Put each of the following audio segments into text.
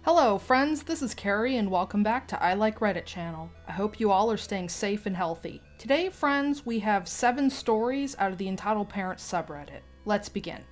Hello friends, this is Carrie and welcome back to I Like Reddit channel. I hope you all are staying safe and healthy. Today, friends, we have 7 stories out of the Entitled Parents subreddit. Let's begin.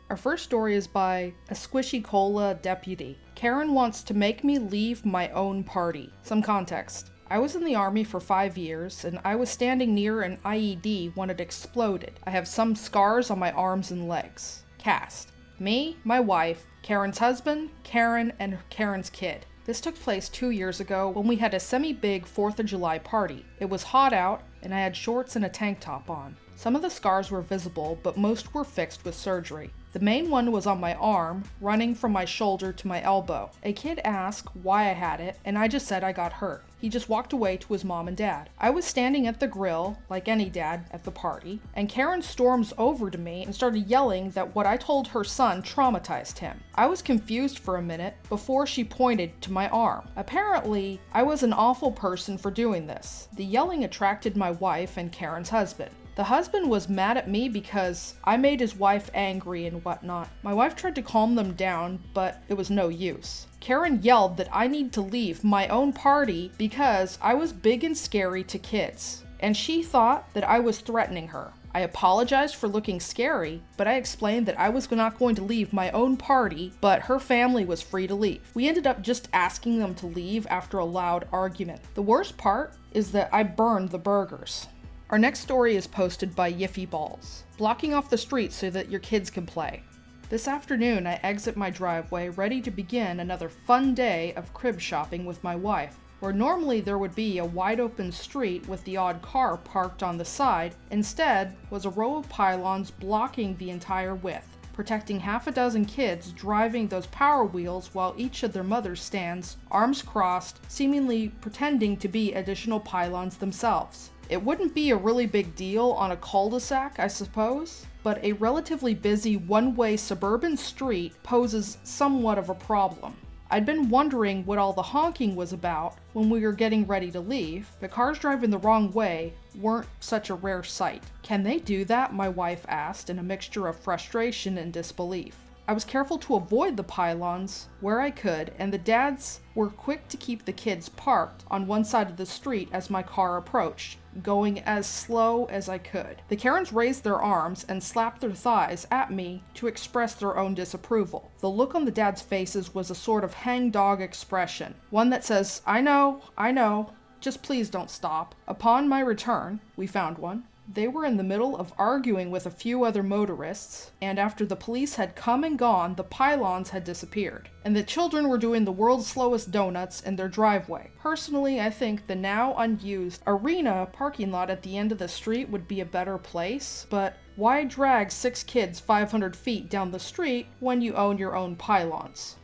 Our first story is by a Squishy Cola Deputy. Karen wants to make me leave my own party. Some context. I was in the army for 5 years, and I was standing near an IED when it exploded. I have some scars on my arms and legs. Cast. Me, my wife, Karen's husband, Karen, and Karen's kid. This took place 2 years ago when we had a semi-big 4th of July party. It was hot out, and I had shorts and a tank top on. Some of the scars were visible, but most were fixed with surgery. The main one was on my arm, running from my shoulder to my elbow. A kid asked why I had it, and I just said I got hurt. He just walked away to his mom and dad. I was standing at the grill, like any dad at the party, and Karen storms over to me and started yelling that what I told her son traumatized him. I was confused for a minute before she pointed to my arm. Apparently, I was an awful person for doing this. The yelling attracted my wife and Karen's husband. The husband was mad at me because I made his wife angry and whatnot. My wife tried to calm them down, but it was no use. Karen yelled that I need to leave my own party because I was big and scary to kids, and she thought that I was threatening her. I apologized for looking scary, but I explained that I was not going to leave my own party, but her family was free to leave. We ended up just asking them to leave after a loud argument. The worst part is that I burned the burgers. Our next story is posted by Yiffy Balls. Blocking off the street so that your kids can play. This afternoon, I exit my driveway ready to begin another fun day of crib shopping with my wife. Where normally there would be a wide open street with the odd car parked on the side, instead was a row of pylons blocking the entire width, protecting half a dozen kids driving those power wheels while each of their mothers stands, arms crossed, seemingly pretending to be additional pylons themselves. It wouldn't be a really big deal on a cul-de-sac, I suppose, but a relatively busy one-way suburban street poses somewhat of a problem. I'd been wondering what all the honking was about when we were getting ready to leave, but cars driving the wrong way weren't such a rare sight. Can they do that? My wife asked in a mixture of frustration and disbelief. I was careful to avoid the pylons where I could, and the dads were quick to keep the kids parked on one side of the street as my car approached, going as slow as I could. The Karens raised their arms and slapped their thighs at me to express their own disapproval. The look on the dads' faces was a sort of hangdog expression, one that says, I know, just please don't stop. Upon my return, we found one. They were in the middle of arguing with a few other motorists, and after the police had come and gone, the pylons had disappeared, and the children were doing the world's slowest donuts in their driveway. Personally, I think the now unused arena parking lot at the end of the street would be a better place, but why drag 6 kids 500 feet down the street when you own your own pylons?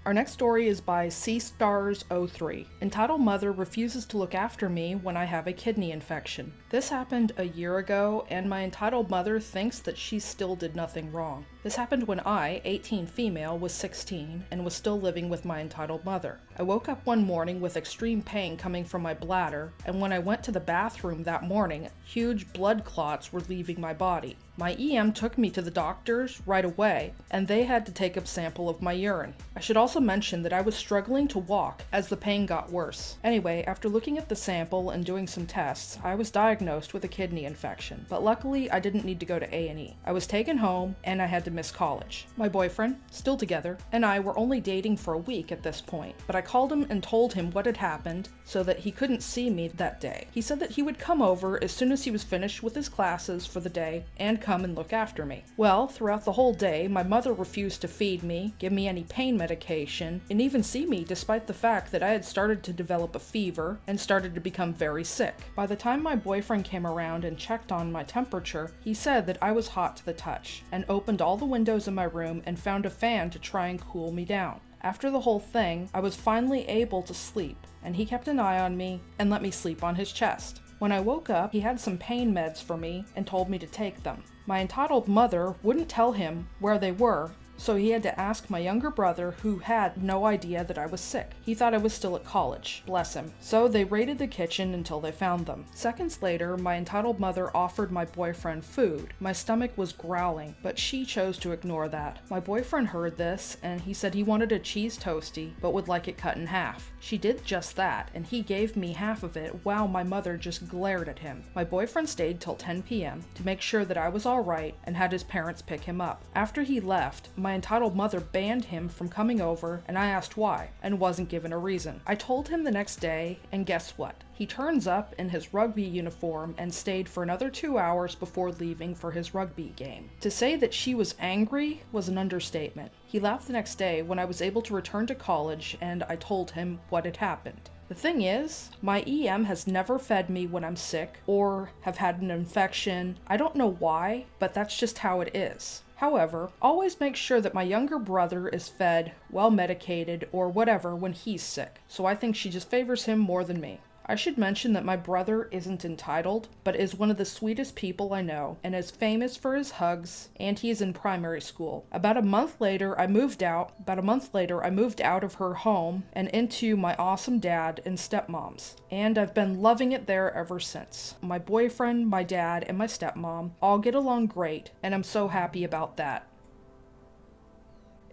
Our next story is by CStars03. Entitled mother refuses to look after me when I have a kidney infection. This happened a year ago, and my entitled mother thinks that she still did nothing wrong. This happened when I, 18 female, was 16 and was still living with my entitled mother. I woke up one morning with extreme pain coming from my bladder, and when I went to the bathroom that morning, huge blood clots were leaving my body. My EM took me to the doctors right away, and they had to take a sample of my urine. I should also mention that I was struggling to walk as the pain got worse. Anyway, after looking at the sample and doing some tests, I was diagnosed with a kidney infection, but luckily I didn't need to go to A&E. I was taken home, and I had to miss college. My boyfriend, still together, and I were only dating for a week at this point, but I called him and told him what had happened so that he couldn't see me that day. He said that he would come over as soon as he was finished with his classes for the day and come and look after me. Well, throughout the whole day, my mother refused to feed me, give me any pain medication, and even see me despite the fact that I had started to develop a fever and started to become very sick. By the time my boyfriend came around and checked on my temperature, he said that I was hot to the touch, and opened all the windows in my room and found a fan to try and cool me down. After the whole thing, I was finally able to sleep, and he kept an eye on me and let me sleep on his chest. When I woke up, he had some pain meds for me and told me to take them. My entitled mother wouldn't tell him where they were So he had to ask my younger brother, who had no idea that I was sick. He thought I was still at college, bless him. So they raided the kitchen until they found them. Seconds later, my entitled mother offered my boyfriend food. My stomach was growling, but she chose to ignore that. My boyfriend heard this, and he said he wanted a cheese toastie, but would like it cut in half. She did just that, and he gave me half of it while my mother just glared at him. My boyfriend stayed till 10 p.m. to make sure that I was alright and had his parents pick him up. After he left, my entitled mother banned him from coming over, and I asked why, and wasn't given a reason. I told him the next day, and guess what? He turns up in his rugby uniform and stayed for another 2 hours before leaving for his rugby game. To say that she was angry was an understatement. He left the next day when I was able to return to college, and I told him what had happened. The thing is, my EM has never fed me when I'm sick or have had an infection. I don't know why, but that's just how it is. However, always make sure that my younger brother is fed, well medicated, or whatever when he's sick, so I think she just favors him more than me. I should mention that my brother isn't entitled, but is one of the sweetest people I know, and is famous for his hugs, and he is in primary school. About a month later, I moved out of her home and into my awesome dad and stepmom's, and I've been loving it there ever since. My boyfriend, my dad, and my stepmom all get along great, and I'm so happy about that.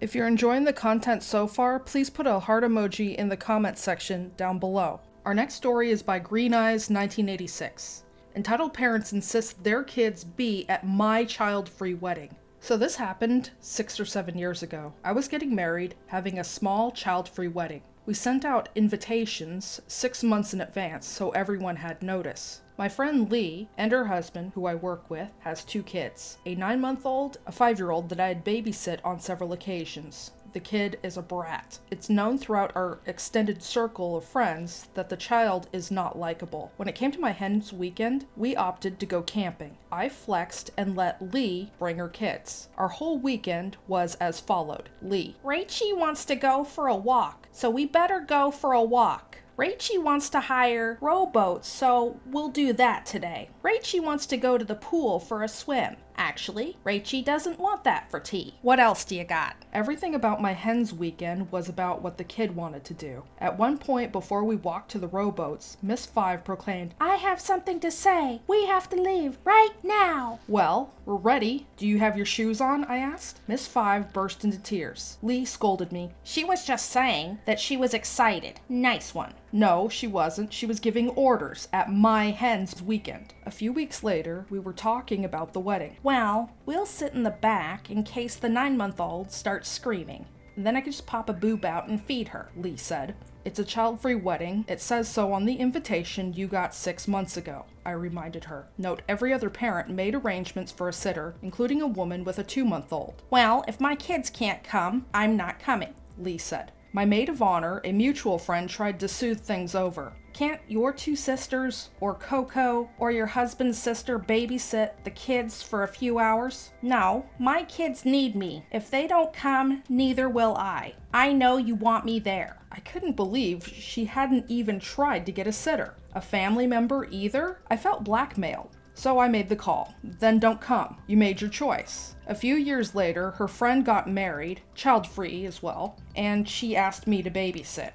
If you're enjoying the content so far, please put a heart emoji in the comments section down below. Our next story is by Green Eyes 1986. Entitled parents insist their kids be at my child-free wedding. So this happened 6 or 7 years ago. I was getting married, having a small child-free wedding. We sent out invitations 6 months in advance so everyone had notice. My friend Lee and her husband, who I work with, has 2 kids, a 9-month-old, a 5-year-old that I had babysit on several occasions. The kid is a brat. It's known throughout our extended circle of friends that the child is not likable. When it came to my hen's weekend, we opted to go camping. I flexed and let Lee bring her kids. Our whole weekend was as followed. Lee: Rachie wants to go for a walk, so we better go for a walk. Rachie wants to hire rowboats, so we'll do that today. Rachie wants to go to the pool for a swim. Actually, Rachie doesn't want that for tea. What else do you got? Everything about my hen's weekend was about what the kid wanted to do. At one point before we walked to the rowboats, Miss Five proclaimed, "I have something to say. We have to leave right now." Well, we're ready. Do you have your shoes on? I asked. Miss Five burst into tears. Lee scolded me. She was just saying that she was excited. Nice one. No, she wasn't. She was giving orders at my hen's weekend. A few weeks later, we were talking about the wedding. Well, we'll sit in the back in case the 9-month-old starts screaming. And then I could just pop a boob out and feed her, Lee said. It's a child-free wedding. It says so on the invitation you got 6 months ago, I reminded her. Note, every other parent made arrangements for a sitter, including a woman with a 2-month-old. Well, if my kids can't come, I'm not coming, Lee said. My maid of honor, a mutual friend, tried to soothe things over. Can't your 2 sisters, or Coco, or your husband's sister babysit the kids for a few hours? No, my kids need me. If they don't come, neither will I. I know you want me there. I couldn't believe she hadn't even tried to get a sitter. A family member either? I felt blackmailed. So I made the call. Then don't come. You made your choice. A few years later, her friend got married, child-free as well, and she asked me to babysit.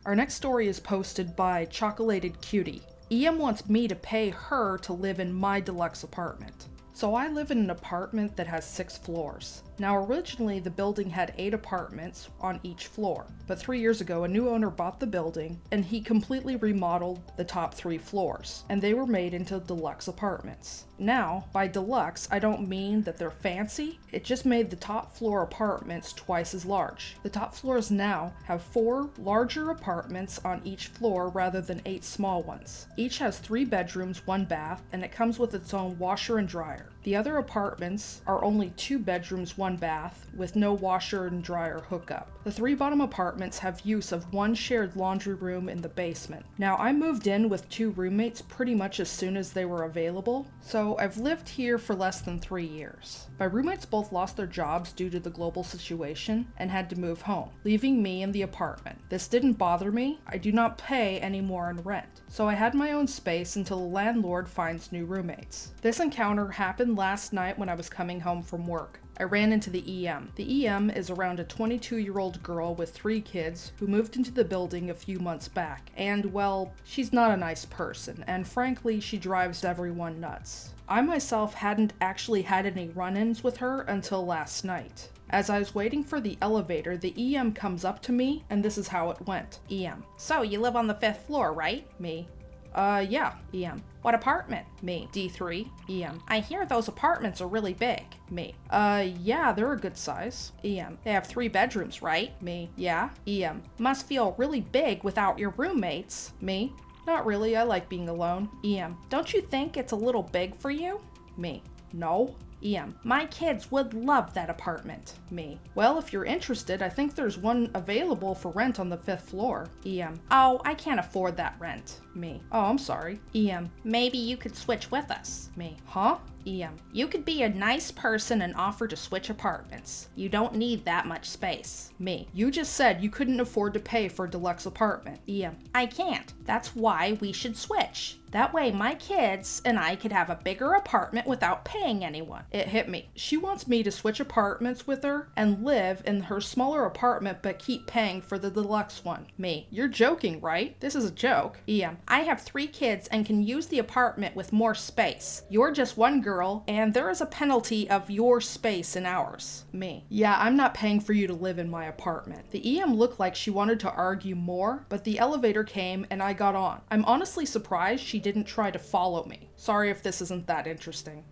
Our next story is posted by Chocolated Cutie. EM wants me to pay her to live in my deluxe apartment. So I live in an apartment that has 6 floors. Now originally the building had 8 apartments on each floor, but 3 years ago a new owner bought the building and he completely remodeled the top 3 floors, and they were made into deluxe apartments. Now, by deluxe, I don't mean that they're fancy, it just made the top floor apartments twice as large. The top floors now have 4 larger apartments on each floor rather than 8 small ones. Each has 3 bedrooms, 1 bath, and it comes with its own washer and dryer. The other apartments are only 2 bedrooms, 1 bath, with no washer and dryer hookup. The 3 bottom apartments have use of 1 shared laundry room in the basement. Now, I moved in with 2 roommates pretty much as soon as they were available, so I've lived here for less than 3 years. My roommates both lost their jobs due to the global situation and had to move home, leaving me in the apartment. This didn't bother me. I do not pay any more in rent, so I had my own space until the landlord finds new roommates. This encounter happened last night when I was coming home from work. I ran into the EM. The EM is around a 22-year-old girl with 3 kids who moved into the building a few months back. And, well, she's not a nice person, and frankly, she drives everyone nuts. I myself hadn't actually had any run-ins with her until last night. As I was waiting for the elevator, the EM comes up to me, and this is how it went. EM: so you live on the 5th floor, right? Me: yeah. EM: what apartment? Me: D3. EM: I hear those apartments are really big. Me: yeah, they're a good size. EM: they have 3 bedrooms, right? Me: yeah. EM: must feel really big without your roommates. Me: not really, I like being alone. EM: don't you think it's a little big for you? Me: no. EM: my kids would love that apartment. Me: well, if you're interested, I think there's one available for rent on the 5th floor. EM: oh, I can't afford that rent. Me: oh, I'm sorry. EM: maybe you could switch with us. Me: huh? EM: you could be a nice person and offer to switch apartments. You don't need that much space. Me: you just said you couldn't afford to pay for a deluxe apartment. EM: I can't. That's why we should switch. That way my kids and I could have a bigger apartment without paying anyone. It hit me. She wants me to switch apartments with her and live in her smaller apartment but keep paying for the deluxe one. Me: you're joking, right? This is a joke. EM: I have 3 kids and can use the apartment with more space. You're just one girl and there is a penalty of your space and ours. Me: yeah, I'm not paying for you to live in my apartment. The EM looked like she wanted to argue more, but the elevator came and I got on. I'm honestly surprised she didn't try to follow me. Sorry if this isn't that interesting.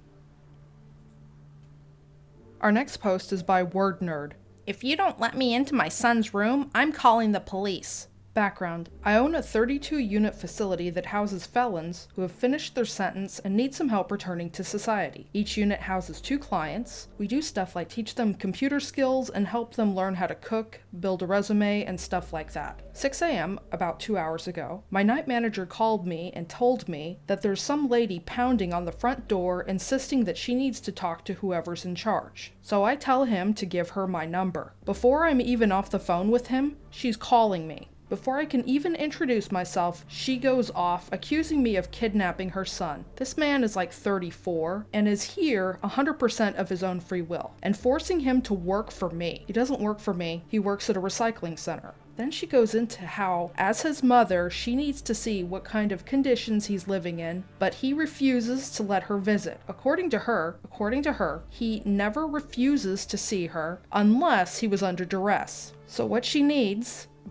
Our next post is by Word Nerd. If you don't let me into my son's room, I'm calling the police. Background: I own a 32-unit facility that houses felons who have finished their sentence and need some help returning to society. Each unit houses 2 clients. We do stuff like teach them computer skills and help them learn how to cook, build a resume, and stuff like that. 6 a.m., about 2 hours ago, my night manager called me and told me that there's some lady pounding on the front door insisting that she needs to talk to whoever's in charge. So I tell him to give her my number. Before I'm even off the phone with him, she's calling me. Before I can even introduce myself, she goes off, accusing me of kidnapping her son. This man is like 34, and is here 100% of his own free will, and forcing him to work for me. He doesn't work for me, he works at a recycling center. Then she goes into how, as his mother, she needs to see what kind of conditions he's living in, but he refuses to let her visit. According to her, he never refuses to see her unless he was under duress. So what she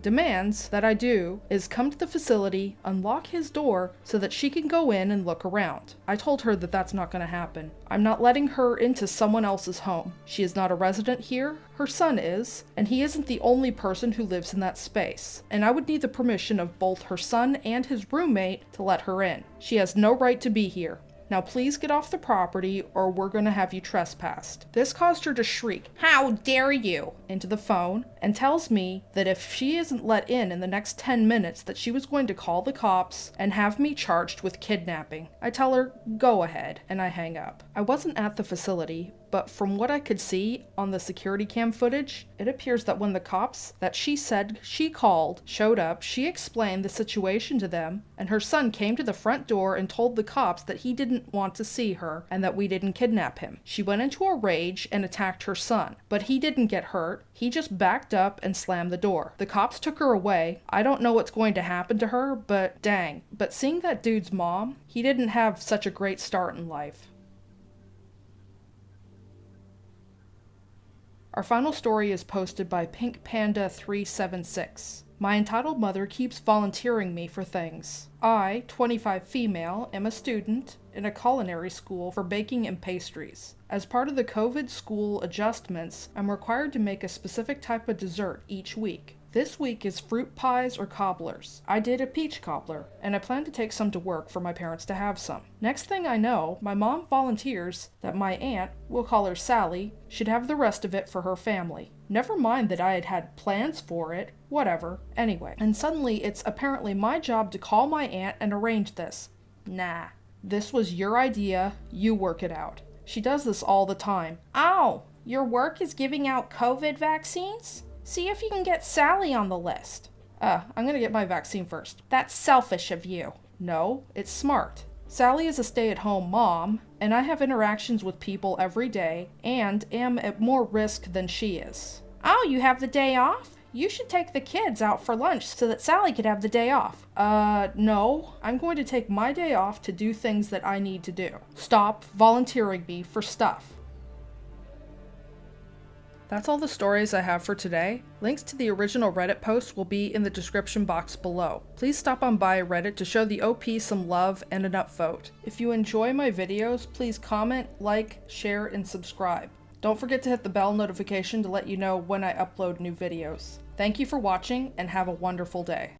demands that I do is come to the facility, unlock his door so that she can go in and look around. I told her that that's not going to happen. I'm not letting her into someone else's home. She is not a resident here, her son is, and he isn't the only person who lives in that space. And I would need the permission of both her son and his roommate to let her in. She has no right to be here. Now please get off the property or we're gonna have you trespassed. This caused her to shriek, "How dare you!" into the phone, and tells me that if she isn't let in the next 10 minutes that she was going to call the cops and have me charged with kidnapping. I tell her, go ahead, and I hang up. I wasn't at the facility, but from what I could see on the security cam footage, it appears that when the cops that she said she called showed up, she explained the situation to them, and her son came to the front door and told the cops that he didn't want to see her and that we didn't kidnap him. She went into a rage and attacked her son, but he didn't get hurt. He just backed up and slammed the door. The cops took her away. I don't know what's going to happen to her, but dang. But seeing that dude's mom, he didn't have such a great start in life. Our final story is posted by Pink Panda 376. My entitled mother keeps volunteering me for things. I, 25 female, am a student in a culinary school for baking and pastries. As part of the COVID school adjustments, I'm required to make a specific type of dessert each week. This week is fruit pies or cobblers. I did a peach cobbler, and I plan to take some to work for my parents to have some. Next thing I know, my mom volunteers that my aunt, we'll call her Sally, should have the rest of it for her family. Never mind that I had had plans for it, whatever, anyway. And suddenly it's apparently my job to call my aunt and arrange this. Nah, this was your idea, you work it out. She does this all the time. Oh, your work is giving out COVID vaccines? See if you can get Sally on the list. I'm gonna get my vaccine first. That's selfish of you. No, it's smart. Sally is a stay-at-home mom, and I have interactions with people every day and am at more risk than she is. Oh, you have the day off? You should take the kids out for lunch so that Sally could have the day off. No. I'm going to take my day off to do things that I need to do. Stop volunteering me for stuff. That's all the stories I have for today. Links to the original Reddit posts will be in the description box below. Please stop on by Reddit to show the OP some love and an upvote. If you enjoy my videos, please comment, like, share, and subscribe. Don't forget to hit the bell notification to let you know when I upload new videos. Thank you for watching and have a wonderful day.